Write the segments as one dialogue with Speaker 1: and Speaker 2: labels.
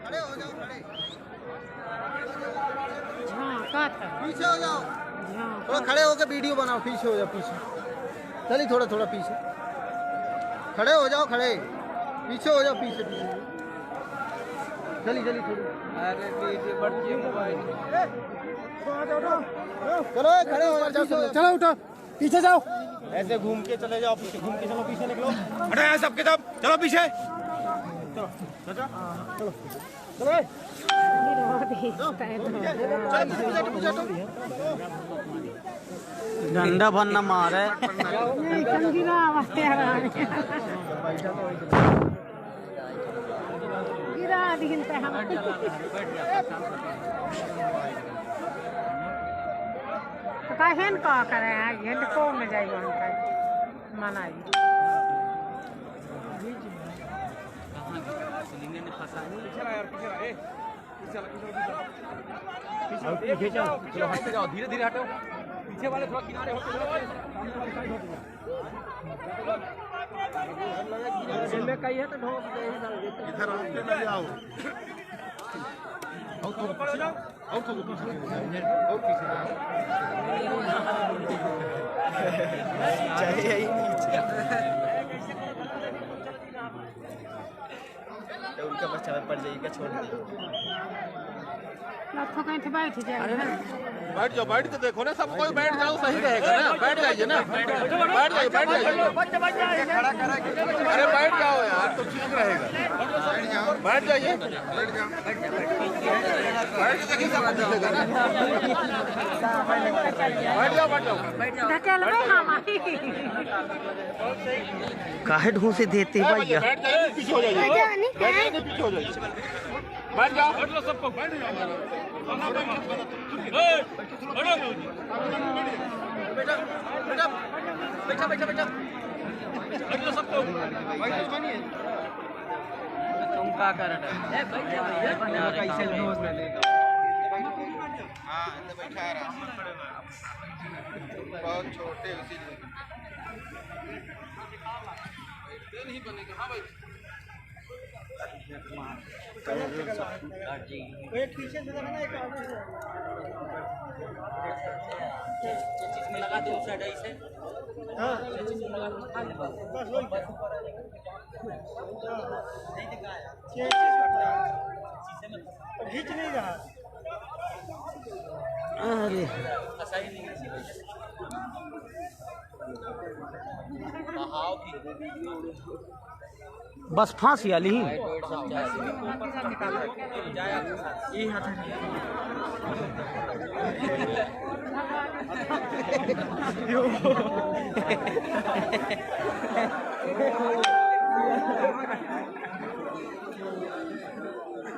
Speaker 1: खड़े हो जाओ, खड़े।
Speaker 2: पीछे हो जाओ,
Speaker 1: थोड़ा खड़े होकर वीडियो बनाओ। पीछे हो जाओ, पीछे चलिए, थोड़ा थोड़ा पीछे खड़े हो जाओ, खड़े पीछे हो जाओ, पीछे पीछे चलिए चलिए थोड़ी।
Speaker 3: अरे पीछे बढ़िए मोबाइल।
Speaker 1: चलो खड़े हो जाओ,
Speaker 2: चलो उठो, पीछे जाओ।
Speaker 1: ऐसे घूम के चले जाओ, पीछे घूम के चलो, पीछे निकलो।
Speaker 4: हटो यहाँ सबके सब, चलो पीछे।
Speaker 1: झंडा भरना मारे।
Speaker 5: हेन का करे हेन कौन में जाइए मनाई
Speaker 4: धीरे धीरे हटो, पीछे वाले थोड़ा किनारे होते जाओ।
Speaker 1: इधर आओ, चाहिए ही नीचे तो उनका बच्चा में पड़ जाएगा, छोड़ दिया।
Speaker 5: बैठ जाए
Speaker 4: बैठ जाओ, बैठ के देखो ना, सब कोई बैठ जाओ, सही रहेगा ना। बैठ जाइए ना, बैठ जाइए, बैठ जाइए। अरे बैठ जाओ यार, तो ठीक रहेगा। बैठ जाइए, बैठ के देखिए, सब दिखेगा ना। बैठ जाओ, बैठ जाओ।
Speaker 1: काहे ढूंढ से देते भैया।
Speaker 4: बैठ जाइए, पीछे हो जाइए, बैठ जाइए, पीछे हो जाइए। बैठ जाओ, बैठ लो सबको, बैठ जाओ। बैठा बैठा बैठा बैठ लो सबको।
Speaker 3: तुम क्या कर रहे हो?
Speaker 4: कैसे न्यूज़ में लेगा? हाँ, अंदर बैठा है, बहुत छोटे इसीलिए नहीं बनेगा। हाँ भाई,
Speaker 1: एक पीछे से देखना, एक आगे से।
Speaker 3: चीज में लगा दो साइड ऐसे।
Speaker 1: हाँ
Speaker 3: चीज में लगा दो,
Speaker 1: बस वही खींच नहीं रहा। अरे
Speaker 3: सही नहीं है। बहाव की
Speaker 1: बस फांसी वाली ही।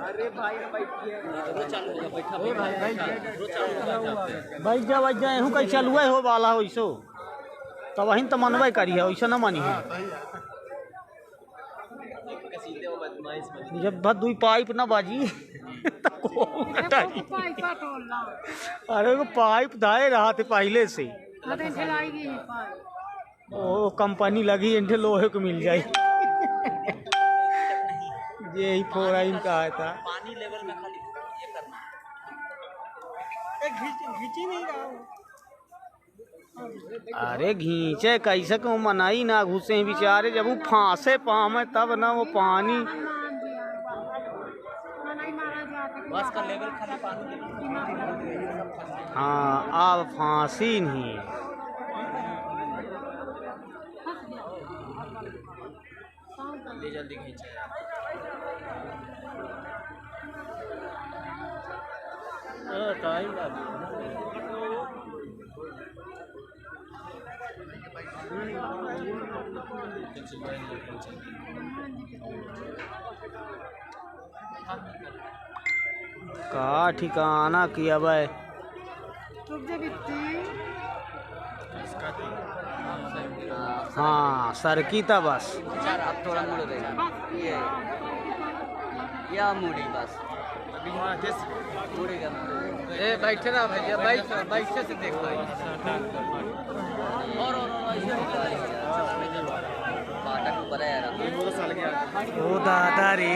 Speaker 3: अरे भाई रो चालू होगा, बैठा भाई रो चालू होगा।
Speaker 1: बैठ जा, बैठ जा। एहू कहीं चलुए हो वाला हो ऐसो, तब वही तो मनबे करिए, वैसे न मानी है। जब भर दुई पाइप ना बाजी अरे वो पाइप धाए रहा थे पहले से। ओ कंपनी लगी, इनके लोहे को मिल जाए। यही फोड़ा इनका आया था।
Speaker 3: पानी लेवल में खाली ये करना
Speaker 1: घींची नहीं रहा। अरे घींचे कैसे क्यों मनाई ना घुसे हैं बेचारे, जब वो फांसे पावे तब ना वो पानी।
Speaker 3: बस का लेवल खाली पानी लेवल।
Speaker 1: हाँ अब फांसी नहीं।
Speaker 3: जल्दी जल्दी खींचे
Speaker 1: टाइम का ठिकाना किया भाई। हाँ सरकी था बस।
Speaker 3: अब थोड़ा मुड़ देगा ये या मुड़ी बस मुड़ेगा। ए बैठे ना भैया, बैठे से देख भाई। और फाटक ऊपर है यार।
Speaker 2: ओ दादा रे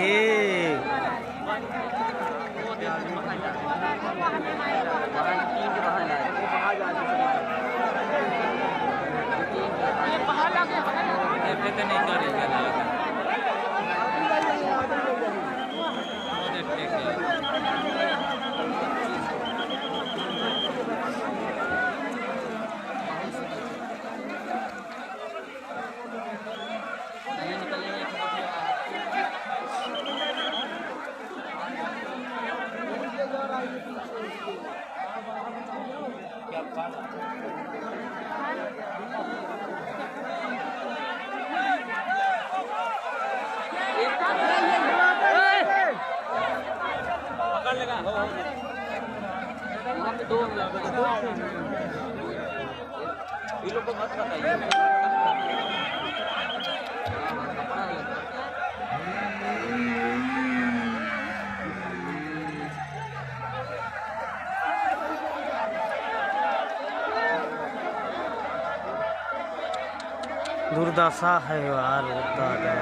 Speaker 2: दुर्दशा है यार दादा।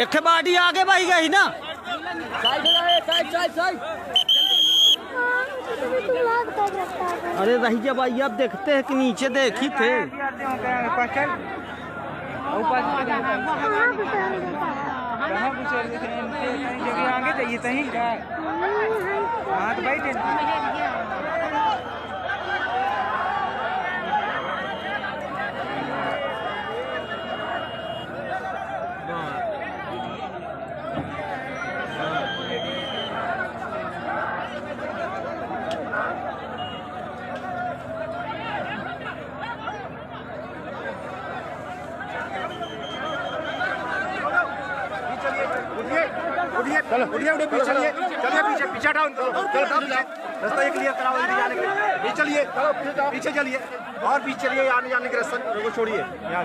Speaker 2: एक बाड़ी आगे भाई गई ना। अरे रही जब भाई आप देखते हैं कि नीचे देखी थे।
Speaker 3: आगे जाइए कहीं हाँ तो बैठे चलो उठिए पीछे चलिए पीछे पीछे डाउन रास्ता ये क्लियर कराओ जाने के लिए चलिए पीछे चलिए और पीछे चलिए आने जाने के रास्ता को छोड़िए यहाँ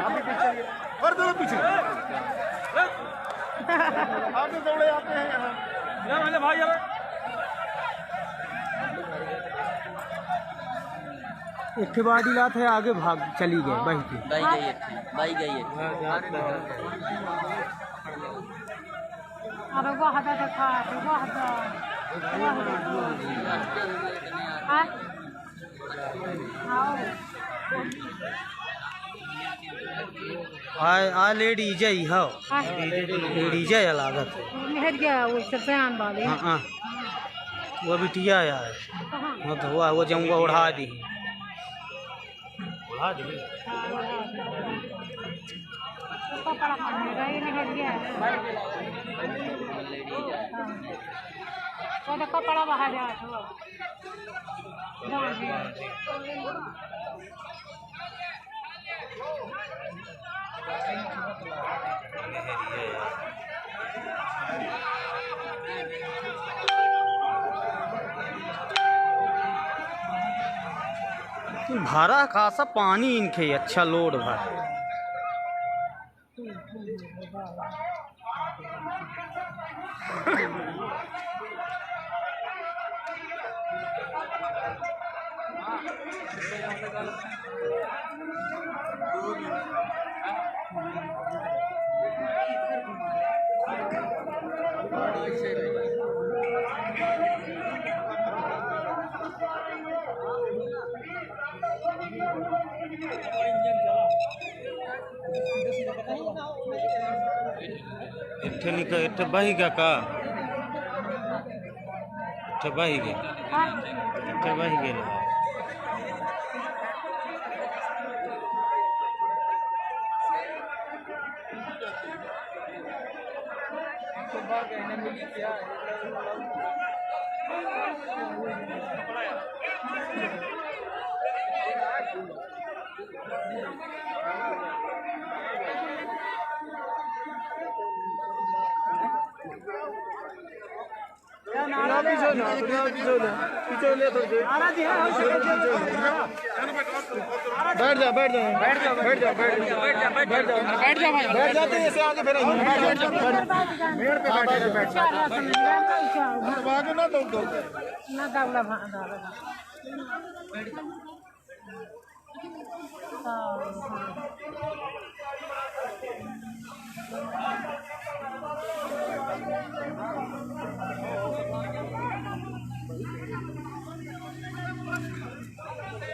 Speaker 3: आप भी पीछे चलिए और दोनों पीछे आप तो दौड़े आते हैं यहाँ भाई यार
Speaker 2: एक बाड़ी लात है आगे भाग चली गए
Speaker 3: भाई गई है
Speaker 5: अरे वाह देखा वाह
Speaker 2: आ लेडी जई हो लेडी जई लागत
Speaker 5: मेहर गया वो सरसान वाले
Speaker 2: हाँ वो बिटिया यार वो तो हुआ वो जाऊंगा उड़ा दी
Speaker 5: कपड़ा पहने रही मेहर गया वो तो कपड़ा बाहर जा
Speaker 2: भरा खासा पानी इनके अच्छा लोड भर इट्ठे बही का इट्ठे बही गे इट्ठे बही गे
Speaker 1: बैठ जा बैठ जा बैठ जा बैठ जा बैठ जा बैठ जा बैठ जा भाई बैठ जाते ऐसे आगे फिर बैठ जा मेड़ पे बैठ जा भाग ना दौड़ दौड़
Speaker 5: ना दावला भागा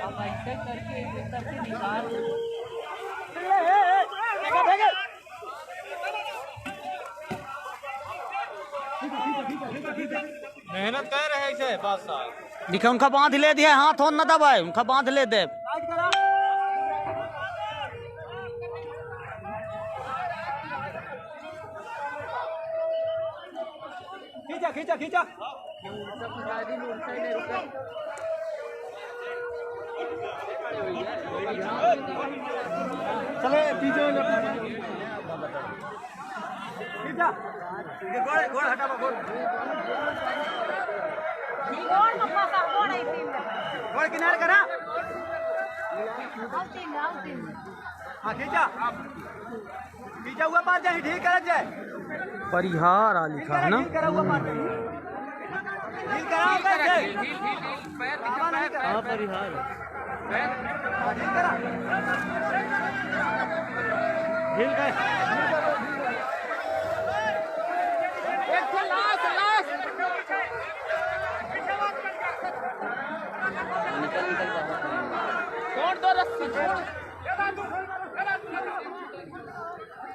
Speaker 6: अब ऐसे करके निकाल
Speaker 2: मेहनत कर रहे ऐसे बादशाह।
Speaker 7: दिखे उनका बांध ले दिया हाथ हो न दबाए उनका बांध ले दे
Speaker 3: खींचा खींचा खींचा
Speaker 1: चले पीछे हो जा
Speaker 3: खींचा गोड़ गोड़ हटा गोड़ गोड़ किनारे करा हाँ खींचा खींचा हुआ पार जाए ठीक कर जाए
Speaker 7: परिहार लिखा है ना
Speaker 3: ठीक करा हुआ पार ठीक कराओ कैसे
Speaker 7: हाँ परिहार
Speaker 3: ठीक करा
Speaker 7: हिल गए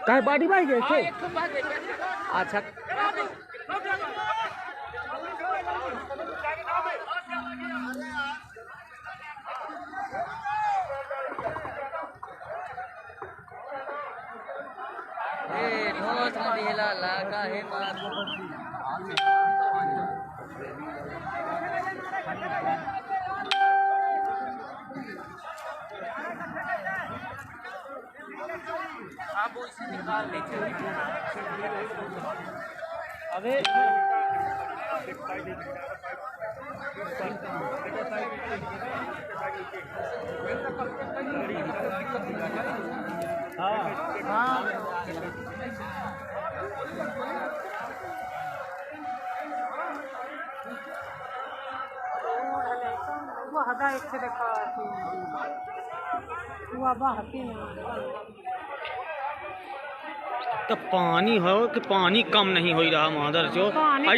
Speaker 7: कहे बाडी भाई गए थे अच्छा
Speaker 6: लगा है आप वो इसे निकाल लेते अबे
Speaker 5: वो हदा एक से देखा वो बहती
Speaker 7: तो पानी हो कि पानी कम नहीं हो रहा मादर जो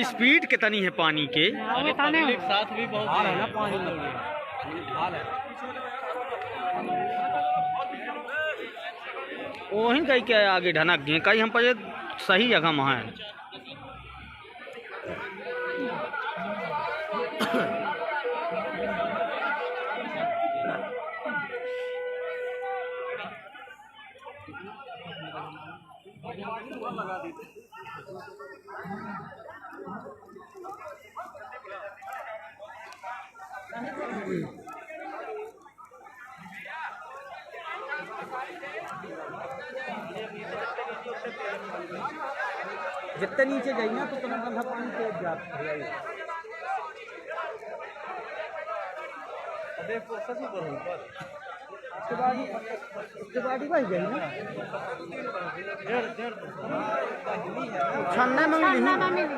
Speaker 7: स्पीड कितनी है पानी के
Speaker 2: साथ भी बहुत है ना पानी
Speaker 7: वहीं कहीं के आगे ढनक गए कहीं हम पर सही जगह वहाँ है जितने नीचे गई ना तो उतना गंदा पानी तेज जाता है उसके बाद ही भाई गई ना छन्ना में मिली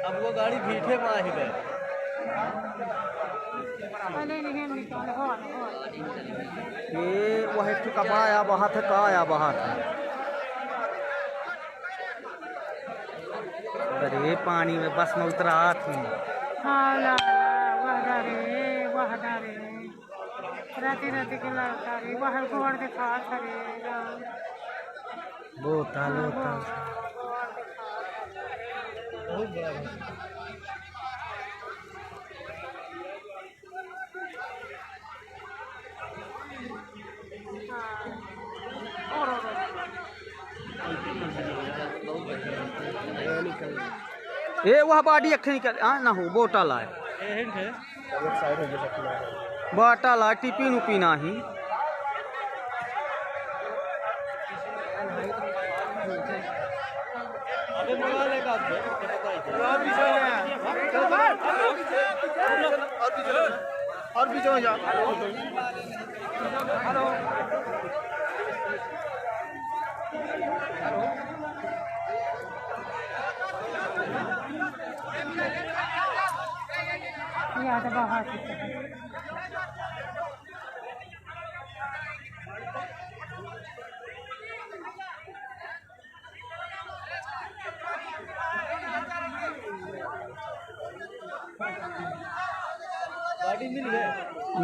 Speaker 2: अब वो गाड़ी भीठे में ही गए
Speaker 7: ये वह कब आया बाहर था का आया बाहर था अरे पानी में बस में उतरा थी
Speaker 5: राती राती के लड़का रे बाहर गोड़ दिखा रे
Speaker 7: बोतल ये वह बाडी अखे निकल ना हो बोतल आए बोतल आ टिपी नु पीना ही
Speaker 2: अबे मंगा लेगा
Speaker 1: और पीछे में जाओ।
Speaker 5: याद बहुत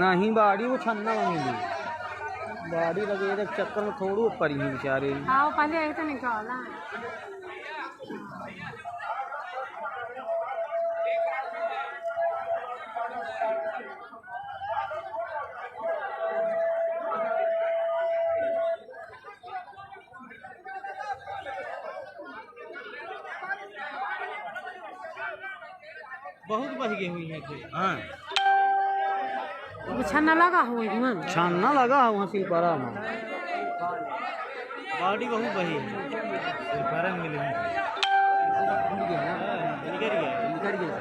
Speaker 7: नहीं बाड़ी वो छन्ना मिली बाड़ी लगे थे चक्कर में थोड़ी ऊपर ही बेचारे
Speaker 5: हाँ पहले एक तो निकाला
Speaker 2: बहुत बह गई हुई है
Speaker 7: हाँ
Speaker 5: छन्ना लगा हुआ है
Speaker 7: छन्ना लगा वहाँ सिलपारा में
Speaker 2: बॉडी बहुत बही है सिलपारा में मिली निकल गया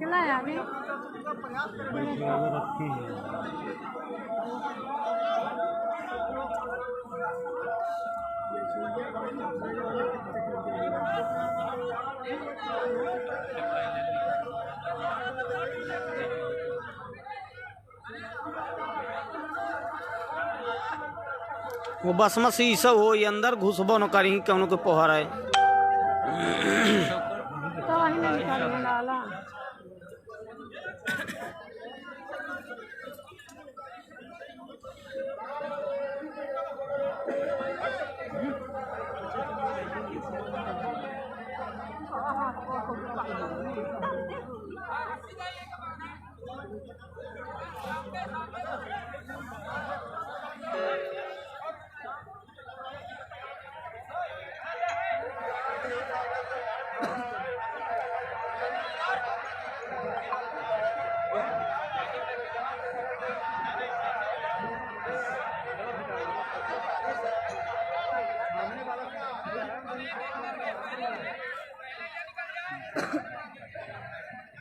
Speaker 5: लाया अभी
Speaker 2: रखी है
Speaker 7: वो बस में शीशा हो ये अंदर घुसबो न करी कौनो के पोहर है
Speaker 5: तो वही नहीं निकाल डाला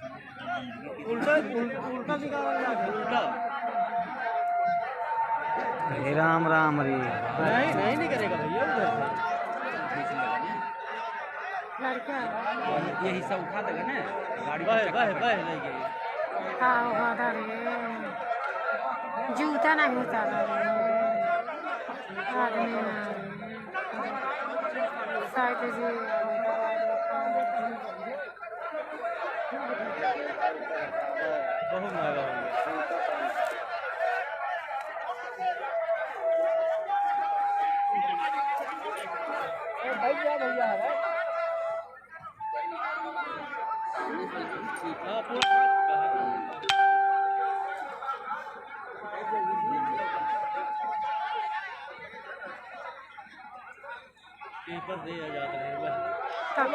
Speaker 2: उल्टा उल्टा उल्टा
Speaker 7: हे राम राम रे
Speaker 2: नहीं करेगा भैया उधर
Speaker 5: लड़का
Speaker 6: ये हिस्सा उठा देगा ना गाड़ी
Speaker 2: बह लेंगे
Speaker 5: हाँ होगा रे जूता नहीं उतारा रे आदमी ना शायद जी
Speaker 2: बहुत महंगा हो गया हाँ पूरा पेपर दे जाते हैं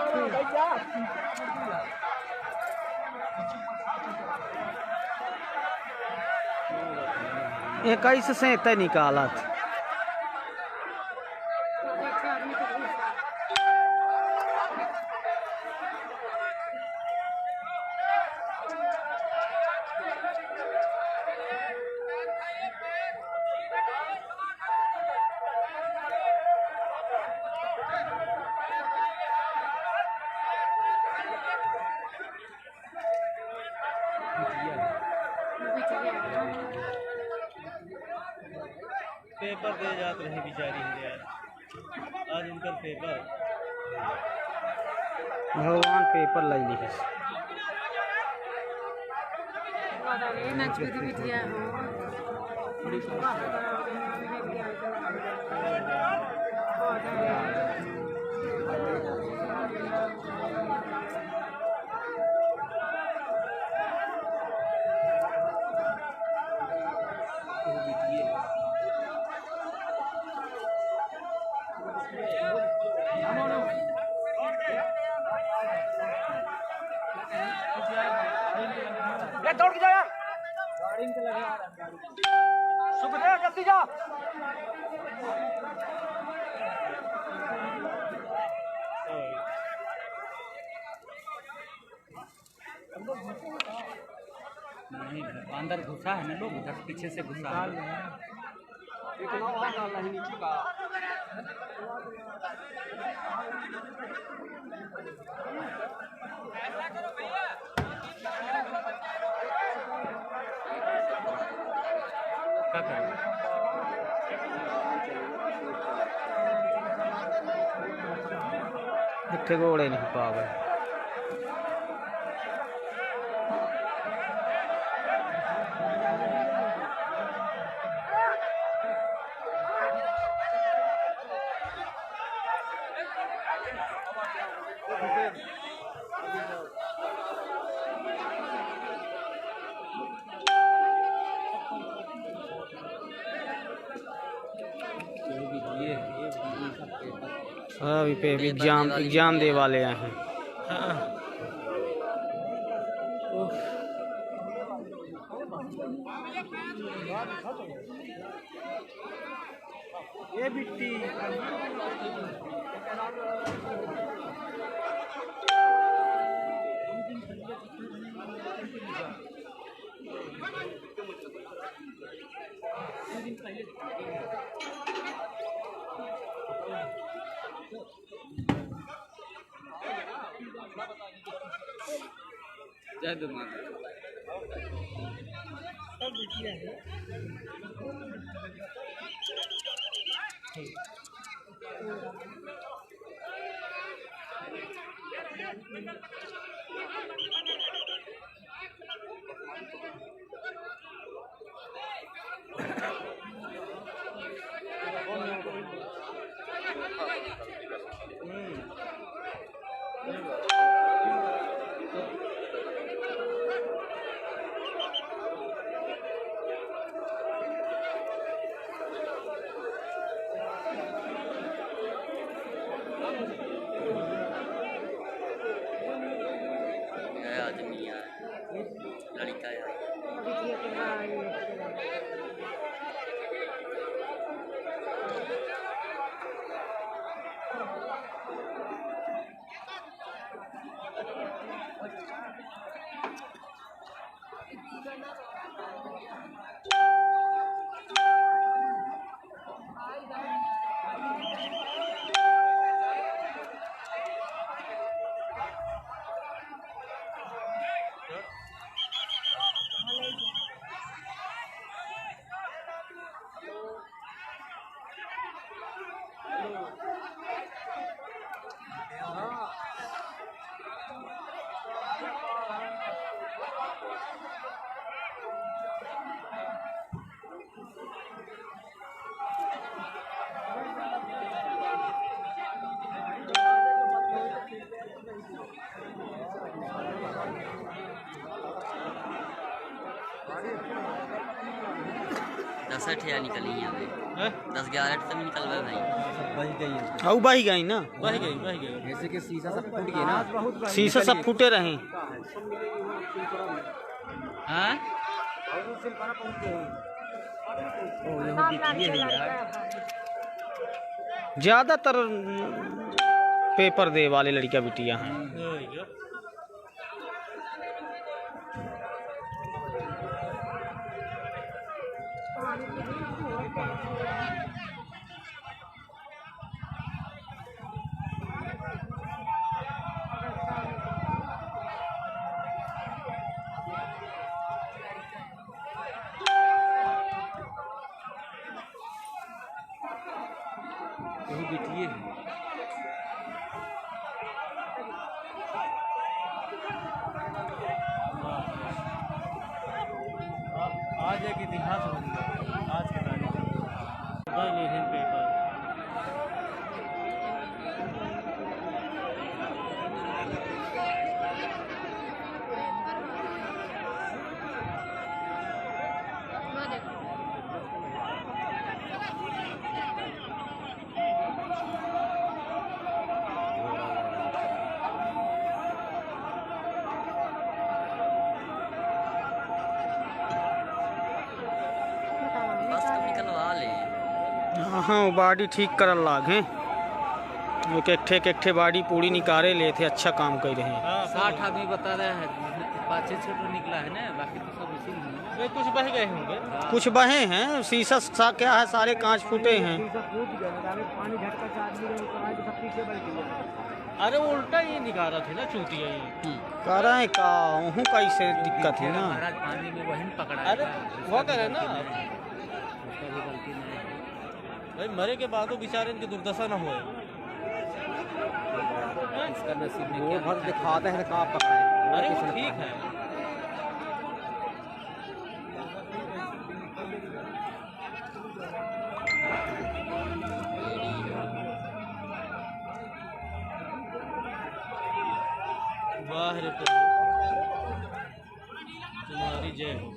Speaker 7: इक्कीस से तय निकाला था
Speaker 2: पेपर दे जाते रहे बेचारी यार आज उनका पेपर
Speaker 7: भगवान पेपर लाई लिखे
Speaker 5: नच बिटिया
Speaker 3: दौड़ के जाओ यार
Speaker 2: गाड़ी में लगा
Speaker 3: सुखदेव जल्दी जा।
Speaker 6: नहीं अंदर घुसा है ना लोग, उधर पीछे से घुसा है।
Speaker 3: इतना वहाँ डालना है नीचे का।
Speaker 6: क्या करें?
Speaker 7: इतने घोड़े नहीं पा गए। अभी पे एग्जाम दे वाले हैं।
Speaker 3: ये बिट्टी
Speaker 6: जय दुर्गा।
Speaker 8: आदमी यार, लड़का यार। दस अठिया निकली यहाँ पे, 10-11 तो निकल गए भाई।
Speaker 7: हाँ बही गई ना,
Speaker 6: बही गई।
Speaker 3: जैसे कि शीशा सब फूट गया ना,
Speaker 7: शीशा सब फूटे रहे।
Speaker 6: हाँ
Speaker 7: ज्यादातर पेपर दे वाले लड़कियां बिटिया हैं।
Speaker 6: वही बिटिए है। आज एक इतिहास बन गया आज के तारीख में। पेपर
Speaker 7: हाँ बाडी ठीक करल लाग हैं जो एक ठे बाडी पूरी निकाले ले थे। अच्छा काम कर रहे हैं।
Speaker 6: 60 आदमी बता रहे हैं, 5-6 छोटा निकला है ना, बाकी तो सब इसी में है। कुछ बह गए होंगे,
Speaker 7: कुछ बहे हैं, शीशा सा क्या है, सारे कांच फूटे हैं।
Speaker 6: अरे उल्टा ही निकाला थे ना चूतिया ही।
Speaker 7: कह रहे हैं का वहाँ कैसे दिक्कत है ना।
Speaker 6: महाराज पानी में वही पकड़ा। अरे वो करे ना, उसका भी गलती नहीं है भाई। मरे के बाद बेचारे इनकी दुर्दशा न हो। इसका नसीब में क्या भर दिखाते हैं कहाँ पकड़े। अरे वो ठीक है। वाह रे प्रभु, तुम्हारी जय हो।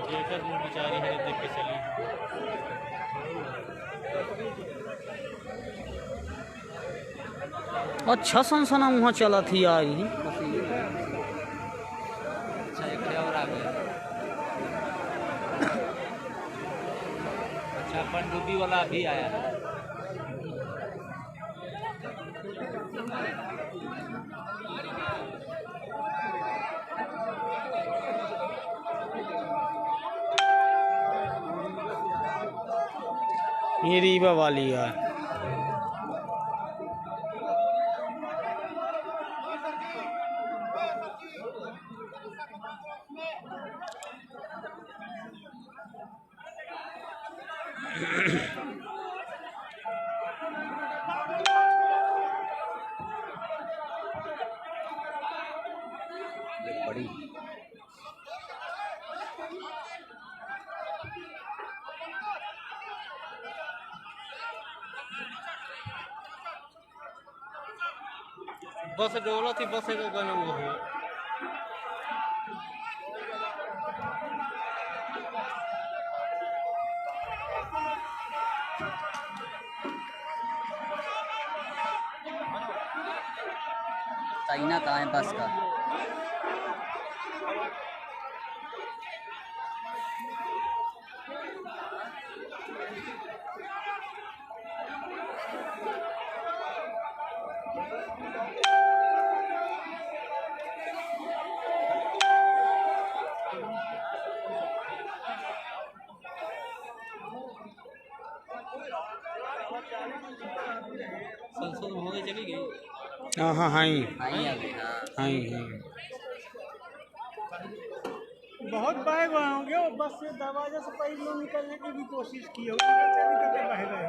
Speaker 6: जेकर वो बेचारी है देख के चली।
Speaker 7: अच्छा सनसना वहाँ चला थी यार।
Speaker 6: अच्छा एक और आ गया। अच्छा पनडुब्बी वाला भी आया है।
Speaker 7: ये रीवा वाली यार।
Speaker 3: बड़ी
Speaker 6: बस डोला थी, बस का गाना वो हो।
Speaker 8: चाइना कहाँ है बस का?
Speaker 6: संसद होने चली गई।
Speaker 7: हाँ हाँ हाँ
Speaker 8: आई अभी, हाँ।
Speaker 7: हाँ।
Speaker 2: बहुत बह गए होंगे और बस से दरवाजे से पहले लोग निकलने की भी कोशिश की होगी। बह गए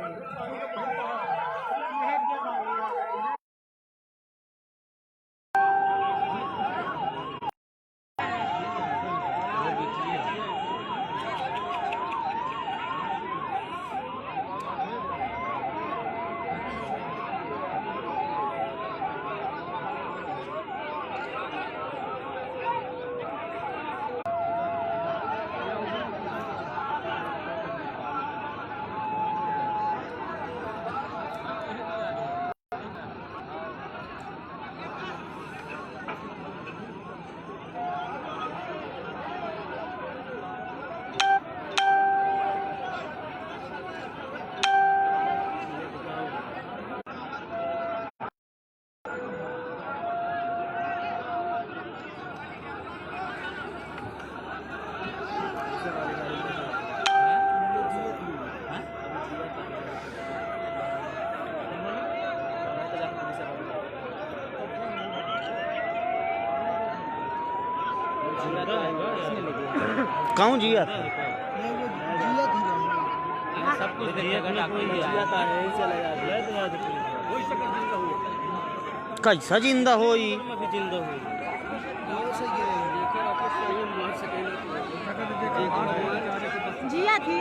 Speaker 7: कहूँ जिया
Speaker 6: सब कुछ
Speaker 7: कैसा जिंदा होई।
Speaker 5: जिया थी,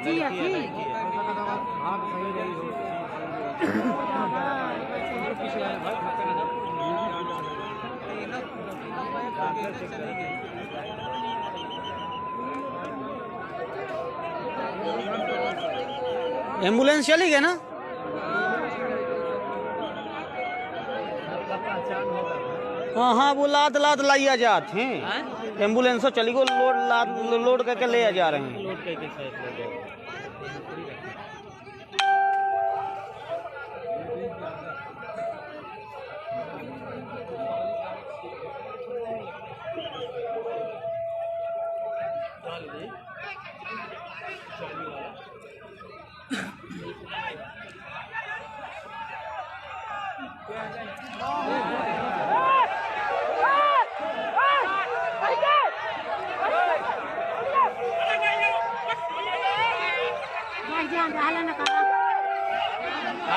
Speaker 5: जिया थी।
Speaker 7: एम्बुलेंस चली गई ना? हाँ हाँ, वो लाद लाद लाइया जाते हैं। एम्बुलेंस चली गई, लोड करके ले जा रहे हैं।
Speaker 6: लोड करके शायद ले जाओ।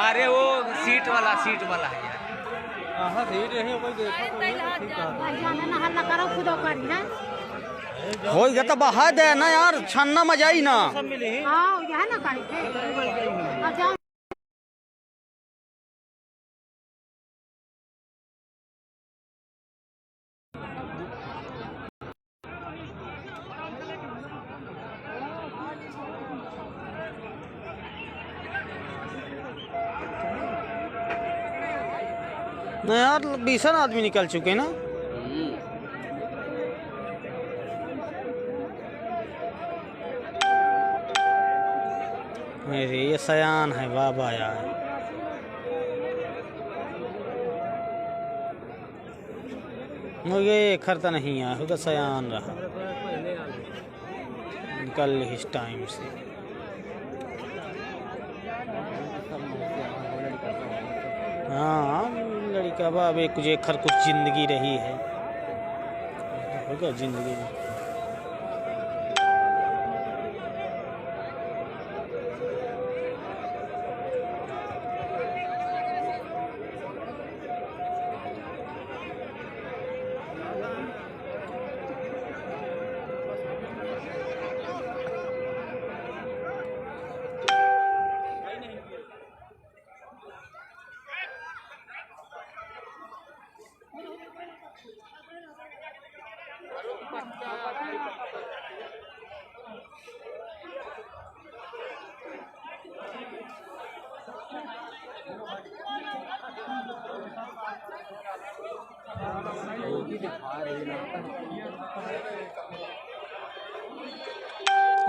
Speaker 7: अरे वो सीट वाला है यार।
Speaker 6: हाँ सीट यही कोई देखो तो
Speaker 7: हो गया तो बहा दे ना यार, छानना मजा ही ना।
Speaker 6: सब मिले ही।
Speaker 7: ना यार, 20 आदमी निकल चुके ना। मेरे ये सयान है बाबा यार। मुझे खर्चा नहीं आया, खुद सयान रहा, निकल इस टाइम से। हाँ, लड़का बाब एक कुछ खर कुछ जिंदगी रही है, होगा जिंदगी में।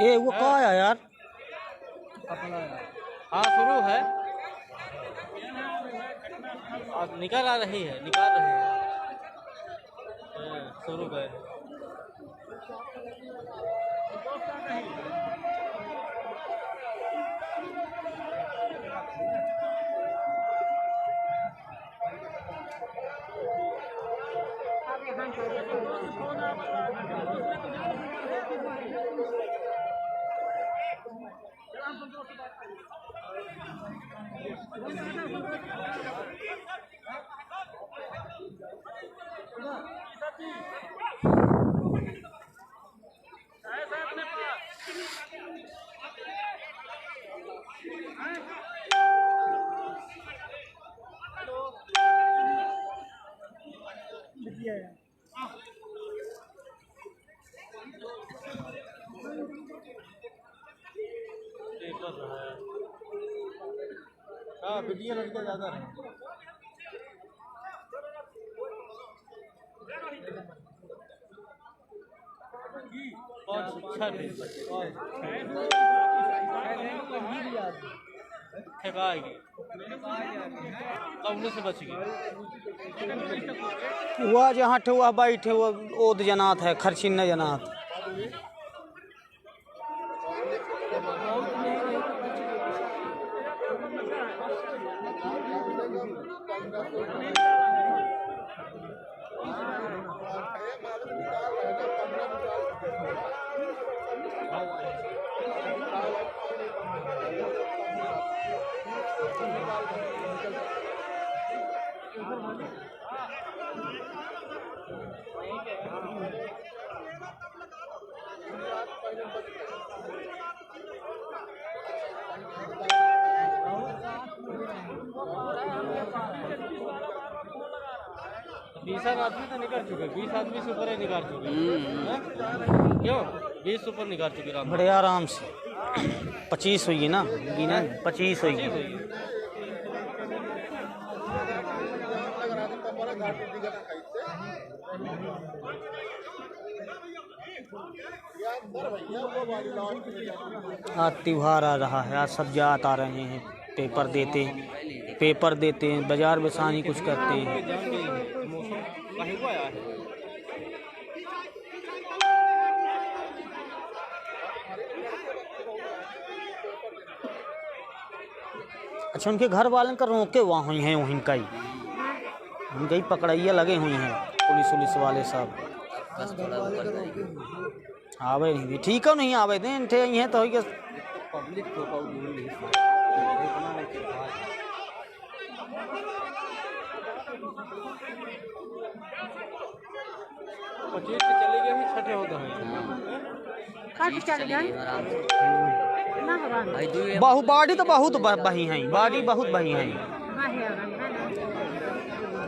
Speaker 7: ये वो कहाँ है यार?
Speaker 6: हाँ शुरू है, अब निकल आ रही है, निकाल रहे हैं। शुरू गए हाँ, वीडियो लड़के ज़्यादा है। कौन से बच गई?
Speaker 7: वह जहाँ ठुआ बैठे वो ओद जनात है, खर्चिन्न जनात।
Speaker 6: बीस आदमी तो निकाल चुके, 20 आदमी से ऊपर निकाल चुके। क्यों 20 ऊपर निकाल चुके?
Speaker 7: बड़े आराम से। 25 हुई ना, 25 हुई। आज त्योहार आ रहा है, आज सब जात आ रहे हैं, पेपर देते हैं, बाजार में सानी कुछ करते हैं। अच्छा, उनके घर वालों का रोके वहाँ हुई हैं, वहीं का ही उनका ही पकड़ैया लगे हुई हैं पुलिस वाले सब।
Speaker 8: बस थोड़ा वो कर देंगे।
Speaker 7: आवे नहीं ठीक है, नहीं आवे दें थे ये तो
Speaker 8: पब्लिक को
Speaker 6: चले गए छठे होता है
Speaker 7: बहु बाड़ी तो बहुत बही हैं, बाड़ी बहुत बही हैं।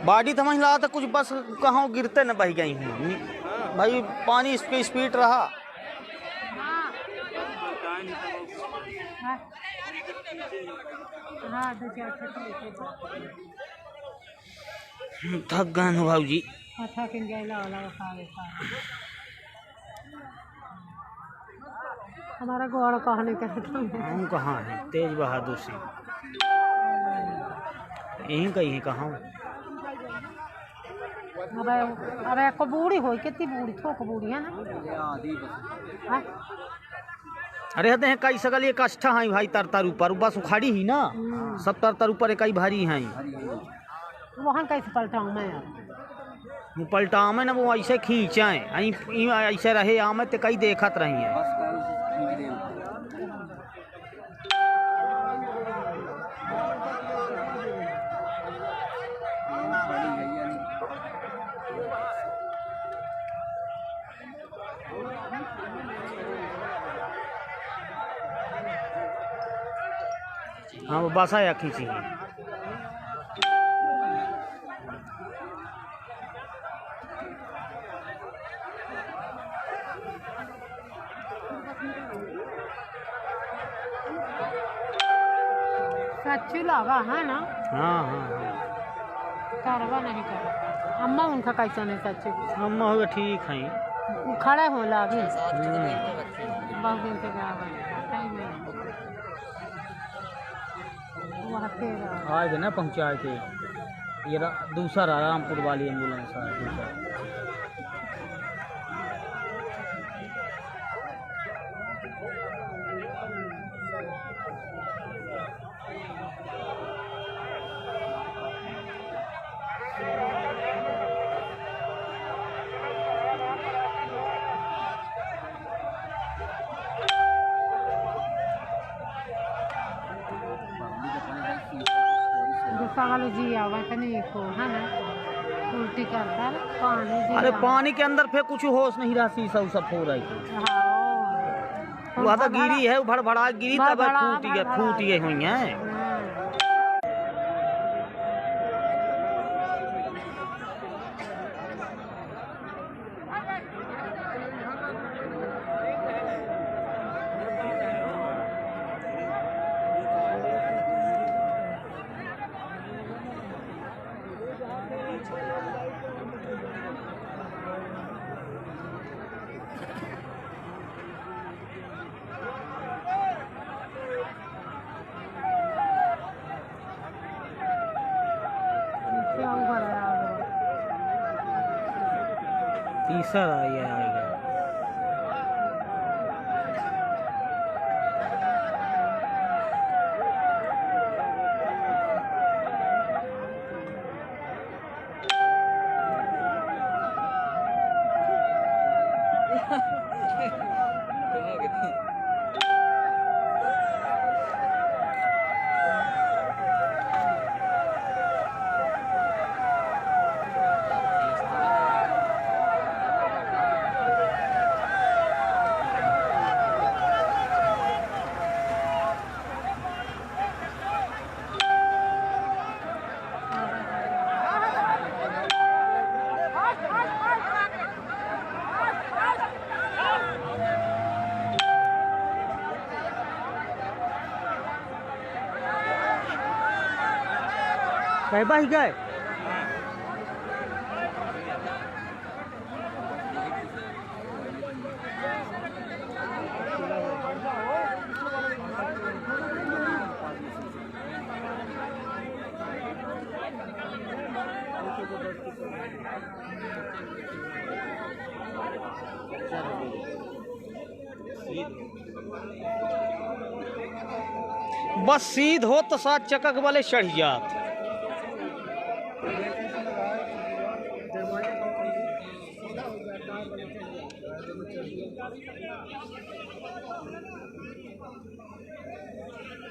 Speaker 7: बाड़ी तो महिला तो कुछ बस कहाँ गिरते न बह गई हैं भाई, पानी इसके स्पीड रहा। थक गए भाऊ जी।
Speaker 5: हमारा गोड़ कहने का
Speaker 7: हम कहाँ हैं, तेज बहादुर सिंह यहीं कहीं है कहाँ।
Speaker 5: अब एक बूढ़ी हो, कितनी बूढ़ी, थोक बूढ़ी है ना।
Speaker 7: अरे हते हैं कई सगल एक अष्ठा है भाई, तरतर ऊपर बस उखाड़ी ही ना, सब तरतर ऊपर एक भारी हैं।
Speaker 5: वहाँ कैसे पलटाऊँ मैं यार,
Speaker 7: वो पलटा में ना वो ऐसे खींचाएं ऐसे रहे आम तो कई देखत रही हैं। हाँ वो बस आया खींची है।
Speaker 5: सच्ची लगा है ना।
Speaker 7: हाँ
Speaker 5: करवा नहीं कर अम्मा उनका कैसा नहीं सच्ची,
Speaker 7: अम्मा होगा ठीक है,
Speaker 5: खड़े हो लागे बहुत दिन से
Speaker 7: आए थे ना पहुँचाए थे। ये दूसरा रामपुर वाली एम्बुलेंस है।
Speaker 5: वाले जी आवा नहीं को है ना, उल्टी करता पानी।
Speaker 7: अरे पानी के अंदर फिर कुछ होश नहीं रहा, शीशा सब हो रही थी। वहाँ तो गिरी है, भड़भड़ा गिरी तब फूटी हुई है। तीसरा आएगा। कह बाही गए बस सीध हो तो 7 चक्का वाले चढ़ जात।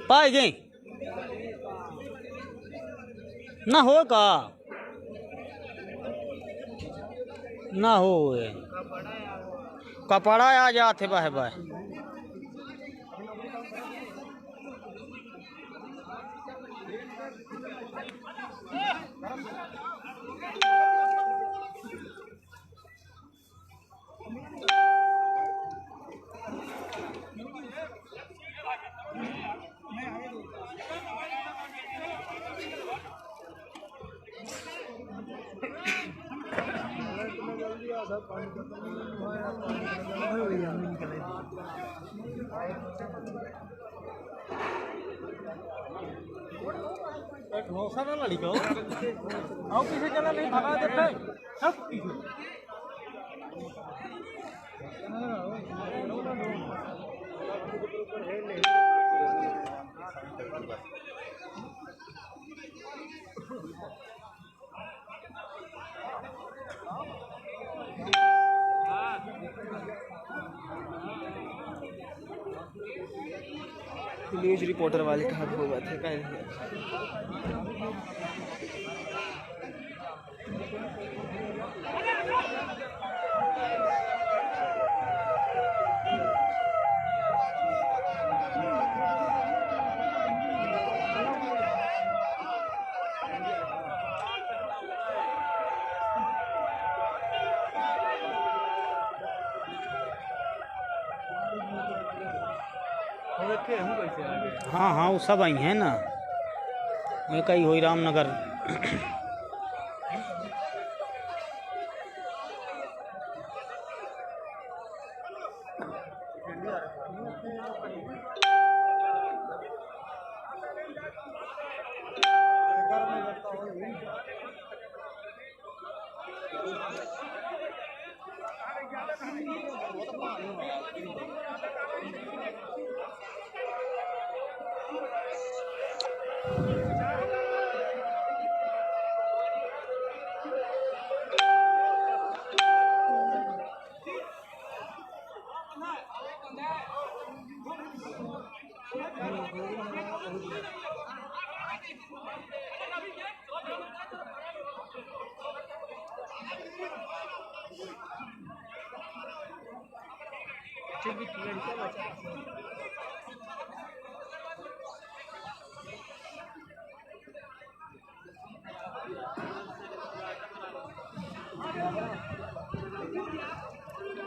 Speaker 7: पाए गए ना हो का ना हो कपड़ा आ जाते बाहे बाहे।
Speaker 2: पीछे चला नहीं भगा देते सब पीछे।
Speaker 7: न्यूज रिपोर्टर वाले कहाँ हो गए थे कहीं हाँ हाँ वो सब आई हैं ना ये कई हुई रामनगर।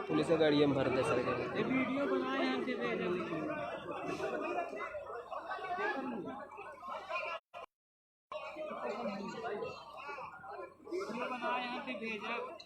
Speaker 7: पुलिस गाड़ी में भर दे सर
Speaker 2: वीडियो बनाए हैं भेज